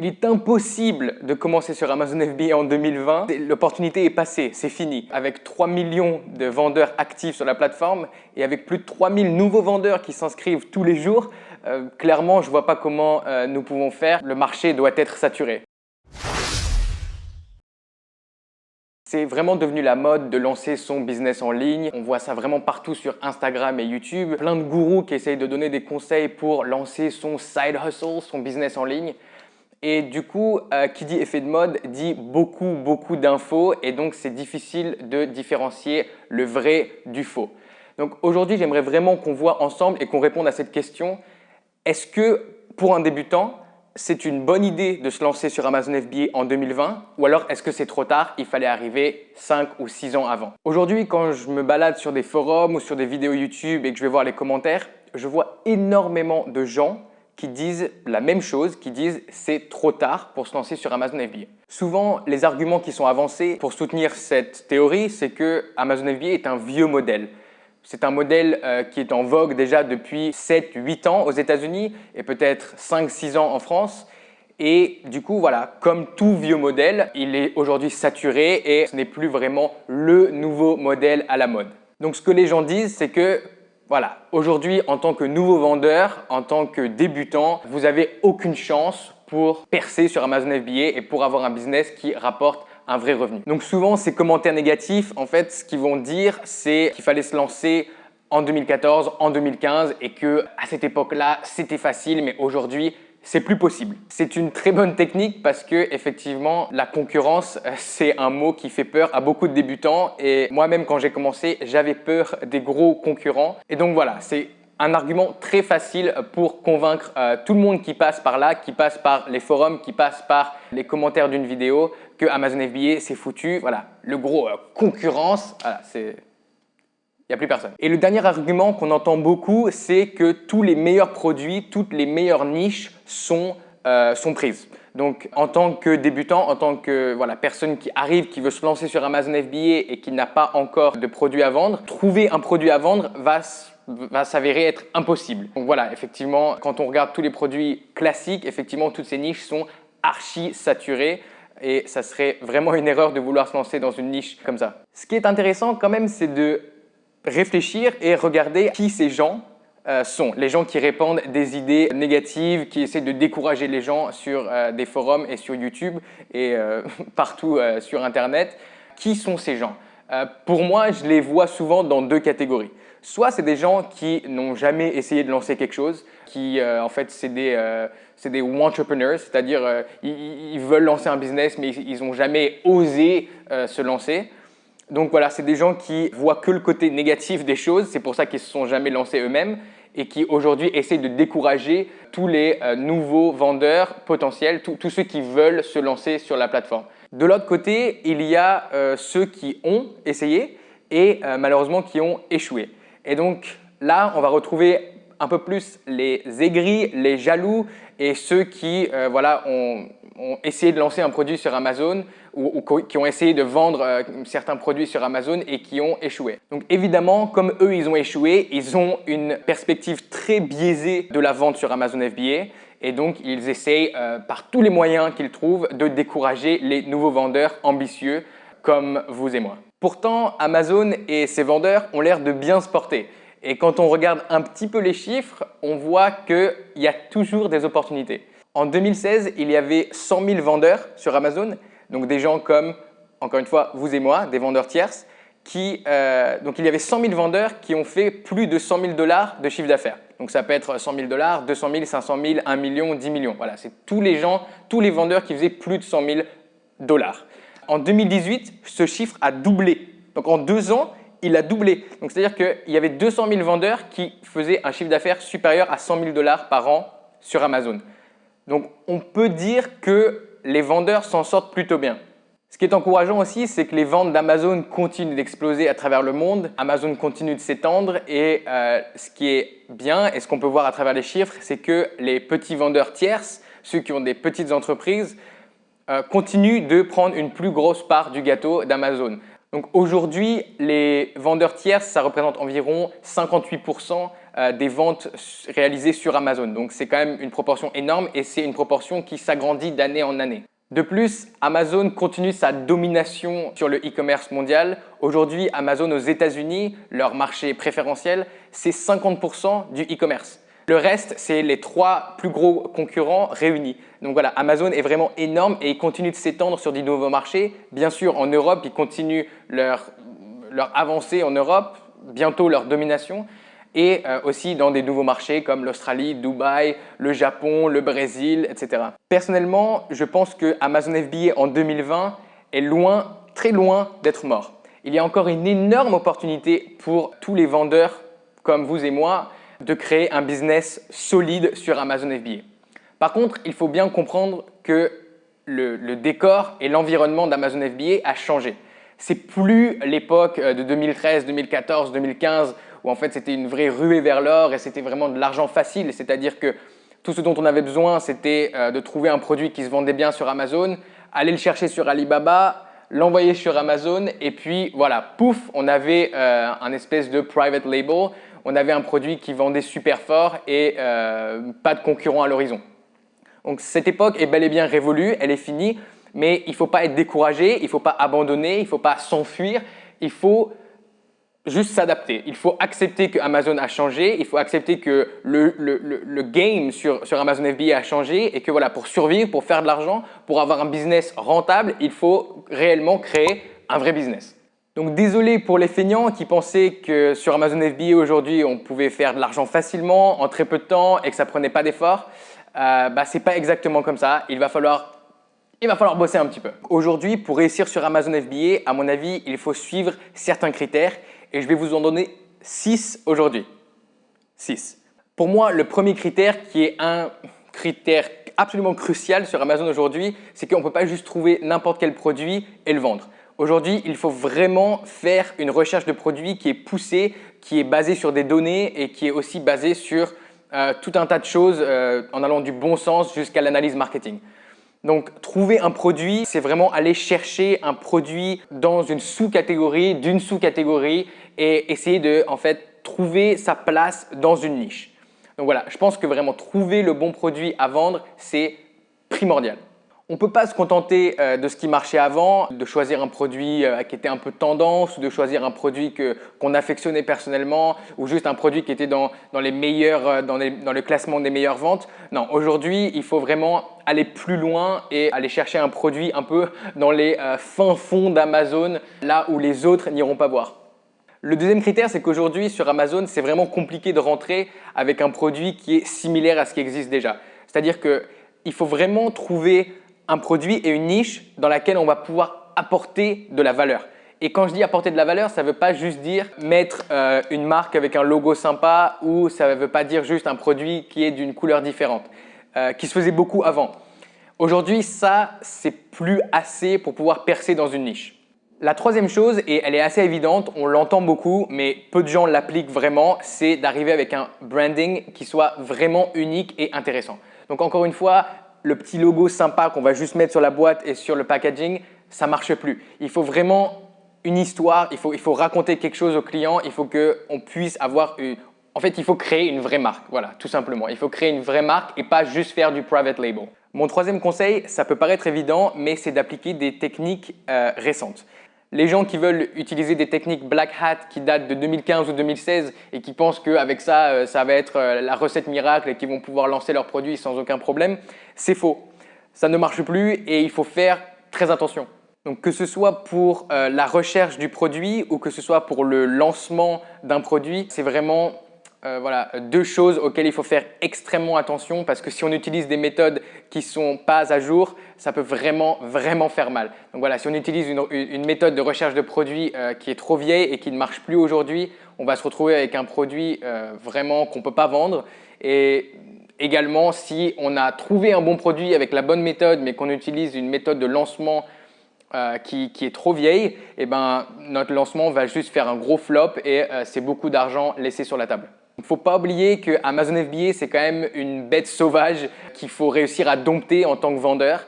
Il est impossible de commencer sur Amazon FBA en 2020. L'opportunité est passée, c'est fini. Avec 3 millions de vendeurs actifs sur la plateforme et avec plus de 3000 nouveaux vendeurs qui s'inscrivent tous les jours, clairement, je ne vois pas comment nous pouvons faire. Le marché doit être saturé. C'est vraiment devenu la mode de lancer son business en ligne. On voit ça vraiment partout sur Instagram et YouTube. Plein de gourous qui essayent de donner des conseils pour lancer son side hustle, son business en ligne. Et du coup, qui dit effet de mode dit beaucoup d'infos et donc c'est difficile de différencier le vrai du faux. Donc aujourd'hui, j'aimerais vraiment qu'on voit ensemble et qu'on réponde à cette question. Est-ce que pour un débutant, c'est une bonne idée de se lancer sur Amazon FBA en 2020 ou alors est-ce que c'est trop tard, il fallait arriver 5 ou 6 ans avant? Aujourd'hui, quand je me balade sur des forums ou sur des vidéos YouTube et que je vais voir les commentaires, je vois énormément de gens qui disent la même chose, qui disent c'est trop tard pour se lancer sur Amazon FBA. Souvent, les arguments qui sont avancés pour soutenir cette théorie, c'est que Amazon FBA est un vieux modèle. C'est un modèle qui est en vogue déjà depuis 7-8 ans aux États-Unis et peut-être 5-6 ans en France. Et du coup, voilà, comme tout vieux modèle, il est aujourd'hui saturé et ce n'est plus vraiment le nouveau modèle à la mode. Donc, ce que les gens disent, c'est que voilà, aujourd'hui, en tant que nouveau vendeur, en tant que débutant, vous n'avez aucune chance pour percer sur Amazon FBA et pour avoir un business qui rapporte un vrai revenu. Donc souvent, ces commentaires négatifs, en fait, ce qu'ils vont dire, c'est qu'il fallait se lancer en 2014, en 2015 et que à cette époque-là, c'était facile, mais aujourd'hui, c'est plus possible. C'est une très bonne technique parce que effectivement, la concurrence, c'est un mot qui fait peur à beaucoup de débutants et moi-même quand j'ai commencé, j'avais peur des gros concurrents. Et donc voilà, c'est un argument très facile pour convaincre tout le monde qui passe par là, qui passe par les forums, qui passe par les commentaires d'une vidéo que Amazon FBA c'est foutu. Voilà, le gros concurrence, voilà, c'est… Il n'y a plus personne. Et le dernier argument qu'on entend beaucoup, c'est que tous les meilleurs produits, toutes les meilleures niches sont prises. Donc, en tant que débutant, en tant que personne qui arrive, qui veut se lancer sur Amazon FBA et qui n'a pas encore de produit à vendre, trouver un produit à vendre va s'avérer être impossible. Donc voilà, effectivement, quand on regarde tous les produits classiques, effectivement, toutes ces niches sont archi saturées. Et ça serait vraiment une erreur de vouloir se lancer dans une niche comme ça. Ce qui est intéressant quand même, c'est de réfléchir et regarder qui ces gens sont. Les gens qui répandent des idées négatives, qui essaient de décourager les gens sur des forums et sur YouTube et partout sur Internet. Qui sont ces gens? Pour moi, je les vois souvent dans deux catégories. Soit c'est des gens qui n'ont jamais essayé de lancer quelque chose, qui en fait c'est des entrepreneurs, c'est-à-dire ils veulent lancer un business mais ils n'ont jamais osé se lancer. Donc voilà, c'est des gens qui voient que le côté négatif des choses, c'est pour ça qu'ils ne se sont jamais lancés eux-mêmes et qui aujourd'hui essaient de décourager tous les nouveaux vendeurs potentiels, tous ceux qui veulent se lancer sur la plateforme. De l'autre côté, il y a ceux qui ont essayé et malheureusement qui ont échoué. Et donc là, on va retrouver un peu plus les aigris, les jaloux et ceux qui ont essayé de lancer un produit sur Amazon ou qui ont essayé de vendre certains produits sur Amazon et qui ont échoué. Donc évidemment, comme eux, ils ont échoué, ils ont une perspective très biaisée de la vente sur Amazon FBA et donc ils essayent par tous les moyens qu'ils trouvent de décourager les nouveaux vendeurs ambitieux comme vous et moi. Pourtant, Amazon et ses vendeurs ont l'air de bien se porter. Et quand on regarde un petit peu les chiffres, on voit qu'il y a toujours des opportunités. En 2016, il y avait 100 000 vendeurs sur Amazon, donc des gens comme, encore une fois, vous et moi, des vendeurs tierces. Donc il y avait 100 000 vendeurs qui ont fait plus de 100 000 $ de chiffre d'affaires. Donc ça peut être 100 000 $, 200 000, 500 000, 1 million, 10 millions. Voilà, c'est tous les vendeurs qui faisaient plus de 100 000 $. En 2018, ce chiffre a doublé. Donc en 2 ans, il a doublé. Donc c'est-à-dire qu'il y avait 200 000 vendeurs qui faisaient un chiffre d'affaires supérieur à 100 000 $ par an sur Amazon. Donc on peut dire que les vendeurs s'en sortent plutôt bien. Ce qui est encourageant aussi, c'est que les ventes d'Amazon continuent d'exploser à travers le monde. Amazon continue de s'étendre et ce qui est bien et ce qu'on peut voir à travers les chiffres, c'est que les petits vendeurs tierces, ceux qui ont des petites entreprises, continuent de prendre une plus grosse part du gâteau d'Amazon. Donc aujourd'hui, les vendeurs tiers, ça représente environ 58% des ventes réalisées sur Amazon. Donc c'est quand même une proportion énorme et c'est une proportion qui s'agrandit d'année en année. De plus, Amazon continue sa domination sur le e-commerce mondial. Aujourd'hui, Amazon aux États-Unis, leur marché préférentiel, c'est 50% du e-commerce. Le reste, c'est les 3 plus gros concurrents réunis. Donc voilà, Amazon est vraiment énorme et il continue de s'étendre sur des nouveaux marchés. Bien sûr, en Europe, ils continuent leur avancée en Europe, bientôt leur domination. Et aussi dans des nouveaux marchés comme l'Australie, Dubaï, le Japon, le Brésil, etc. Personnellement, je pense que Amazon FBA en 2020 est loin, très loin d'être mort. Il y a encore une énorme opportunité pour tous les vendeurs comme vous et moi de créer un business solide sur Amazon FBA. Par contre, il faut bien comprendre que le décor et l'environnement d'Amazon FBA a changé. C'est plus l'époque de 2013, 2014, 2015 où en fait c'était une vraie ruée vers l'or et c'était vraiment de l'argent facile. C'est-à-dire que tout ce dont on avait besoin, c'était de trouver un produit qui se vendait bien sur Amazon, aller le chercher sur Alibaba, l'envoyer sur Amazon et puis voilà, pouf, on avait un espèce de private label. On avait un produit qui vendait super fort et pas de concurrent à l'horizon. Donc cette époque est bel et bien révolue, elle est finie, mais il ne faut pas être découragé, il ne faut pas abandonner, il ne faut pas s'enfuir, il faut juste s'adapter. Il faut accepter que Amazon a changé, il faut accepter que le game sur Amazon FBA a changé et que voilà, pour survivre, pour faire de l'argent, pour avoir un business rentable, il faut réellement créer un vrai business. Donc désolé pour les feignants qui pensaient que sur Amazon FBA aujourd'hui on pouvait faire de l'argent facilement en très peu de temps et que ça prenait pas d'effort. C'est pas exactement comme ça. Il va falloir bosser un petit peu. Aujourd'hui, pour réussir sur Amazon FBA, à mon avis, il faut suivre certains critères et je vais vous en donner 6 aujourd'hui. 6. Pour moi, le premier critère qui est un critère absolument crucial sur Amazon aujourd'hui, c'est qu'on ne peut pas juste trouver n'importe quel produit et le vendre. Aujourd'hui, il faut vraiment faire une recherche de produits qui est poussée, qui est basée sur des données et qui est aussi basée sur tout un tas de choses en allant du bon sens jusqu'à l'analyse marketing. Donc, trouver un produit, c'est vraiment aller chercher un produit dans une sous-catégorie, d'une sous-catégorie et essayer de en fait, trouver sa place dans une niche. Donc voilà, je pense que vraiment trouver le bon produit à vendre, c'est primordial. On ne peut pas se contenter de ce qui marchait avant, de choisir un produit qui était un peu tendance ou de choisir un produit qu'on affectionnait personnellement ou juste un produit qui était dans le classement des meilleures ventes. Non, aujourd'hui, il faut vraiment aller plus loin et aller chercher un produit un peu dans les fins fonds d'Amazon, là où les autres n'iront pas voir. Le deuxième critère, c'est qu'aujourd'hui sur Amazon, c'est vraiment compliqué de rentrer avec un produit qui est similaire à ce qui existe déjà. C'est-à-dire qu'il faut vraiment trouver un produit et une niche dans laquelle on va pouvoir apporter de la valeur. Et quand je dis apporter de la valeur, ça ne veut pas juste dire mettre une marque avec un logo sympa ou ça ne veut pas dire juste un produit qui est d'une couleur différente, qui se faisait beaucoup avant. Aujourd'hui, ça, c'est plus assez pour pouvoir percer dans une niche. La troisième chose, et elle est assez évidente, on l'entend beaucoup, mais peu de gens l'appliquent vraiment, c'est d'arriver avec un branding qui soit vraiment unique et intéressant. Donc encore une fois, le petit logo sympa qu'on va juste mettre sur la boîte et sur le packaging, ça ne marche plus. Il faut vraiment une histoire, il faut raconter quelque chose au client, il faut qu'on puisse avoir En fait, il faut créer une vraie marque, voilà, tout simplement. Il faut créer une vraie marque et pas juste faire du private label. Mon troisième conseil, ça peut paraître évident, mais c'est d'appliquer des techniques récentes. Les gens qui veulent utiliser des techniques black hat qui datent de 2015 ou 2016 et qui pensent qu'avec ça, ça va être la recette miracle et qu'ils vont pouvoir lancer leurs produits sans aucun problème, c'est faux. Ça ne marche plus et il faut faire très attention. Donc que ce soit pour la recherche du produit ou que ce soit pour le lancement d'un produit, c'est vraiment deux choses auxquelles il faut faire extrêmement attention parce que si on utilise des méthodes qui ne sont pas à jour, ça peut vraiment faire mal. Donc voilà, si on utilise une méthode de recherche de produit qui est trop vieille et qui ne marche plus aujourd'hui, on va se retrouver avec un produit vraiment qu'on ne peut pas vendre. Et également, si on a trouvé un bon produit avec la bonne méthode mais qu'on utilise une méthode de lancement qui est trop vieille, eh ben, notre lancement va juste faire un gros flop et c'est beaucoup d'argent laissé sur la table. Il ne faut pas oublier que Amazon FBA, c'est quand même une bête sauvage qu'il faut réussir à dompter en tant que vendeur.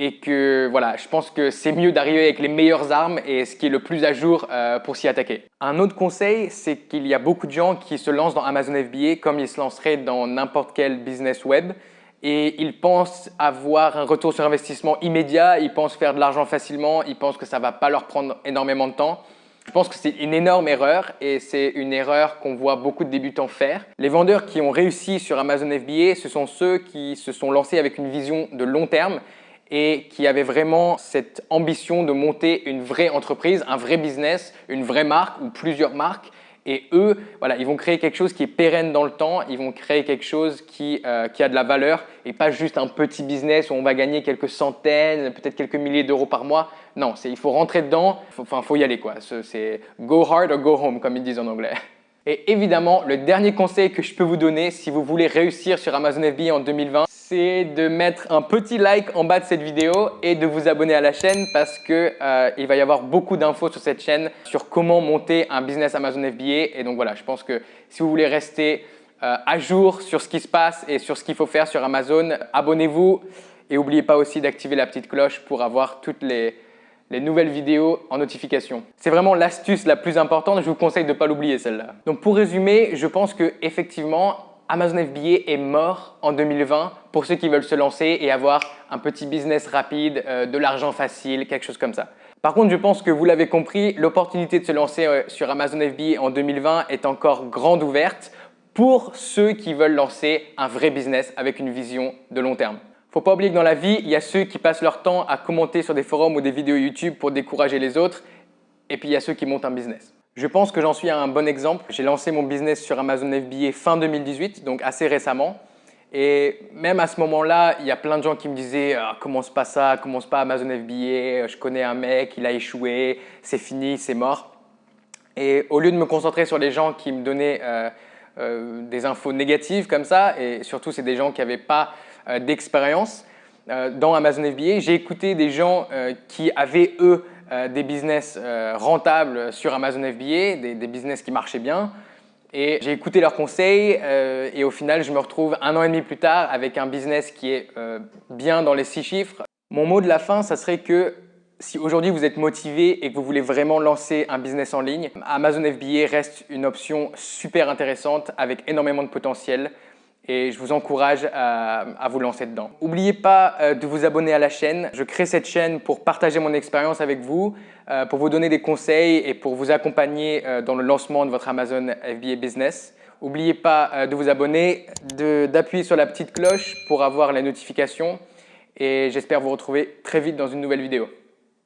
et que voilà, je pense que c'est mieux d'arriver avec les meilleures armes et ce qui est le plus à jour pour s'y attaquer. Un autre conseil, c'est qu'il y a beaucoup de gens qui se lancent dans Amazon FBA comme ils se lanceraient dans n'importe quel business web et ils pensent avoir un retour sur investissement immédiat, ils pensent faire de l'argent facilement, ils pensent que ça ne va pas leur prendre énormément de temps. Je pense que c'est une énorme erreur et c'est une erreur qu'on voit beaucoup de débutants faire. Les vendeurs qui ont réussi sur Amazon FBA, ce sont ceux qui se sont lancés avec une vision de long terme et qui avaient vraiment cette ambition de monter une vraie entreprise, un vrai business, une vraie marque ou plusieurs marques. Et eux, voilà, ils vont créer quelque chose qui est pérenne dans le temps, ils vont créer quelque chose qui a de la valeur et pas juste un petit business où on va gagner quelques centaines, peut-être quelques milliers d'euros par mois. Non, il faut rentrer dedans, faut y aller quoi. C'est go hard or go home comme ils disent en anglais. Et évidemment, le dernier conseil que je peux vous donner si vous voulez réussir sur Amazon FBA en 2020, c'est de mettre un petit like en bas de cette vidéo et de vous abonner à la chaîne parce que il va y avoir beaucoup d'infos sur cette chaîne sur comment monter un business Amazon FBA. Et donc voilà, je pense que si vous voulez rester à jour sur ce qui se passe et sur ce qu'il faut faire sur Amazon, abonnez-vous et n'oubliez pas aussi d'activer la petite cloche pour avoir toutes les nouvelles vidéos en notification. C'est vraiment l'astuce la plus importante, je vous conseille de ne pas l'oublier celle-là. Donc pour résumer, je pense que effectivement Amazon FBA est mort en 2020 pour ceux qui veulent se lancer et avoir un petit business rapide, de l'argent facile, quelque chose comme ça. Par contre, je pense que vous l'avez compris, l'opportunité de se lancer sur Amazon FBA en 2020 est encore grande ouverte pour ceux qui veulent lancer un vrai business avec une vision de long terme. Faut pas oublier que dans la vie, il y a ceux qui passent leur temps à commenter sur des forums ou des vidéos YouTube pour décourager les autres et puis il y a ceux qui montent un business. Je pense que j'en suis un bon exemple. J'ai lancé mon business sur Amazon FBA fin 2018, donc assez récemment. Et même à ce moment-là, il y a plein de gens qui me disaient commence pas ça, commence pas Amazon FBA, je connais un mec, il a échoué, c'est fini, c'est mort. Et au lieu de me concentrer sur les gens qui me donnaient des infos négatives comme ça, et surtout c'est des gens qui n'avaient pas d'expérience dans Amazon FBA, j'ai écouté des gens qui avaient eux des business rentables sur Amazon FBA, des business qui marchaient bien. Et j'ai écouté leurs conseils et au final, je me retrouve 1 an et demi plus tard avec un business qui est bien dans les 6 chiffres. Mon mot de la fin, ça serait que si aujourd'hui vous êtes motivé et que vous voulez vraiment lancer un business en ligne, Amazon FBA reste une option super intéressante avec énormément de potentiel. Et je vous encourage à vous lancer dedans. N'oubliez pas de vous abonner à la chaîne. Je crée cette chaîne pour partager mon expérience avec vous, pour vous donner des conseils et pour vous accompagner dans le lancement de votre Amazon FBA business. N'oubliez pas de vous abonner, d'appuyer sur la petite cloche pour avoir les notifications et j'espère vous retrouver très vite dans une nouvelle vidéo.